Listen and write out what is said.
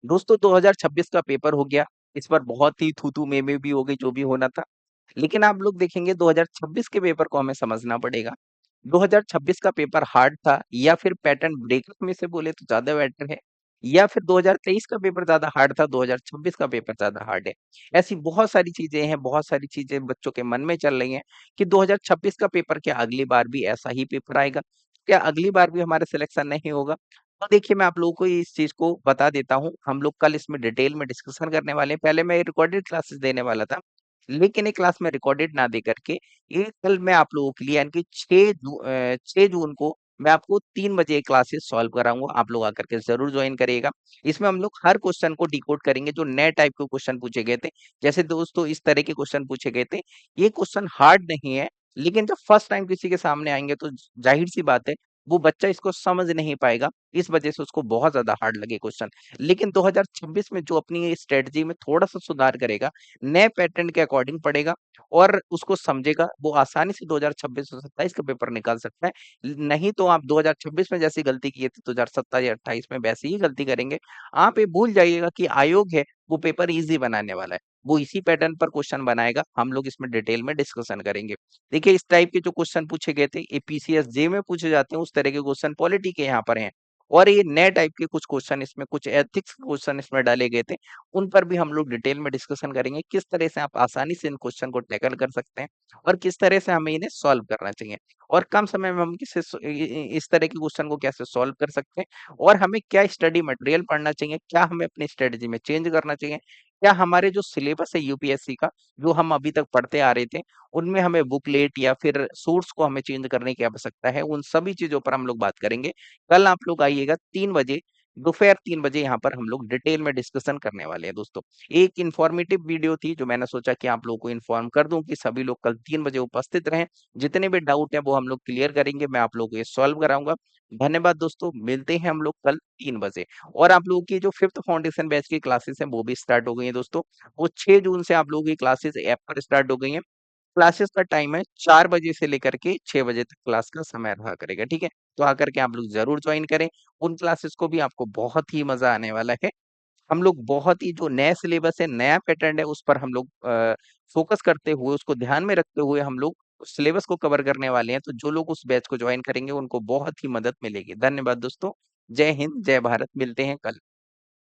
दोस्तों 2026 का पेपर हो गया, इस पर बहुत ही थू-थू, में भी हो गई, जो भी होना था। लेकिन आप लोग देखेंगे 2026 के पेपर को हमें समझना पड़ेगा। 2026 का पेपर हार्ड था या फिर पैटर्न ब्रेकर में से बोले तो ज़्यादा बेटर है, या फिर 2023 का पेपर ज़्यादा हार्ड था, 2026 का पेपर ज़्यादा हार्ड है। ऐसी बहुत सारी चीज़ें हैं, बहुत सारी चीज़ें बच्चों के मन में चल रही हैं कि 2026 का पेपर क्या अगली बार भी ऐसा ही पेपर आएगा? क्या अगली बार भी हमारा सिलेक्शन नहीं होगा? तो देखिए, मैं आप लोगों को इस चीज़ को बता देता हूँ। हम लोग कल इसमें डिटेल में डिस्कशन करने वाले हैं। पहले मैं रिकॉर्डेड क्लासेस देने वाला था, लेकिन ये क्लास मैं रिकॉर्डेड ना दे करके ये कल मैं आप लोगों के लिए यानी कि 6 जून को मैं आपको 3 बजे क्लासेस सॉल्व कराऊँगा। आप लोग आकर के ज़रूर जॉइन करिएगा। इसमें हम लोग हर क्वेश्चन को डिकोड करेंगे, जो नए टाइप के क्वेश्चन पूछे गए थे। जैसे दोस्तों इस तरह के क्वेश्चन पूछे गए थे। ये क्वेश्चन हार्ड नहीं है, लेकिन जब फर्स्ट टाइम किसी के सामने आएँगे तो ज़ाहिर-सी बात है, वो बच्चा इसको समझ नहीं पाएगा। इस वजह से उसको बहुत ज़्यादा हार्ड लगे क्वेश्चन। लेकिन 2026 में जो अपनी स्ट्रैटेजी में थोड़ा-सा सुधार करेगा, नए पैटर्न के अकॉर्डिंग पढ़ेगा और उसको समझेगा, वो आसानी से 2026 और 27 का पेपर निकाल सकता है। नहीं तो आप 2026 में जैसी गलती किए थे, 2027 या 28 में वैसी ही गलती करेंगे। आप ये भूल जाइएगा कि आयोग है, वो पेपर ईज़ी बनाने वाला है। वो इसी पैटर्न पर क्वेश्चन बनाएगा, हम लोग इसमें डिटेल में डिस्कशन करेंगे। देखिए, इस टाइप के जो क्वेश्चन पूछे गए थे, ये पीसीएस जे में पूछे जाते हैं, उस तरह के क्वेश्चन पॉलिटी के यहाँ पर हैं। और ये नए टाइप के कुछ क्वेश्चन इसमें कुछ एथिक्स क्वेश्चन इसमें डाले गए थे, उन पर भी हम लोग डिटेल में डिस्कशन करेंगे, किस तरह से आप आसानी से इन क्वेश्चन को टैकल कर सकते हैं और किस तरह से हमें इन्हें सॉल्व करना चाहिए और कम समय में हम किसे इस तरह के क्वेश्चन को कैसे सॉल्व कर सकते हैं और हमें क्या स्टडी मटेरियल पढ़ना चाहिए, क्या हमें अपनी स्ट्रेटजी में चेंज करना चाहिए, क्या हमारे जो सिलेबस है यूपीएससी का, जो हम अभी तक पढ़ते आ रहे थे, उनमें हमें बुकलेट या फिर सोर्स को हमें चेंज करने की आवश्यकता है, उन सभी चीज़ों पर हम लोग बात करेंगे। कल आप लोग आइएगा 3 बजे, दोपहर 3 बजे यहाँ पर हम लोग डिटेल में डिस्कशन करने वाले हैं दोस्तों। एक इन्फॉर्मेटिव वीडियो थी जो मैंने सोचा कि आप लोगों को इन्फॉर्म कर दूँ कि सभी लोग कल 3 बजे उपस्थित रहें। जितने भी डाउट हैं वो हम लोग क्लियर करेंगे, मैं आप लोगों को ये सॉल्व कराऊँगा। धन्यवाद दोस्तों, मिलते हैं हम लोग कल 3 बजे। और आप लोगों की जो 5th फाउंडेशन बैच की क्लासेस हैं वो भी स्टार्ट हो गई हैं दोस्तों। वो 6 जून से आप लोगों की क्लासेस ऐप पर स्टार्ट हो गई हैं। क्लासेस का टाइम है 4 बजे से लेकर के 6 बजे तक क्लास का समय रहा करेगा, ठीक है? तो आकर के आप लोग ज़रूर जॉइन करें। उन क्लासेस को भी आपको बहुत ही मज़ा आने वाला है। हम लोग बहुत ही जो नया सिलेबस है, नया पैटर्न है, उस पर हम लोग फ़ोकस करते हुए, उसको ध्यान में रखते हुए हम लोग सिलेबस को कवर करने वाले हैं। तो जो लोग उस बैच को जॉइन करेंगे, उनको बहुत ही मदद मिलेगी। धन्यवाद दोस्तों। जय हिंद, जय भारत। मिलते हैं कल।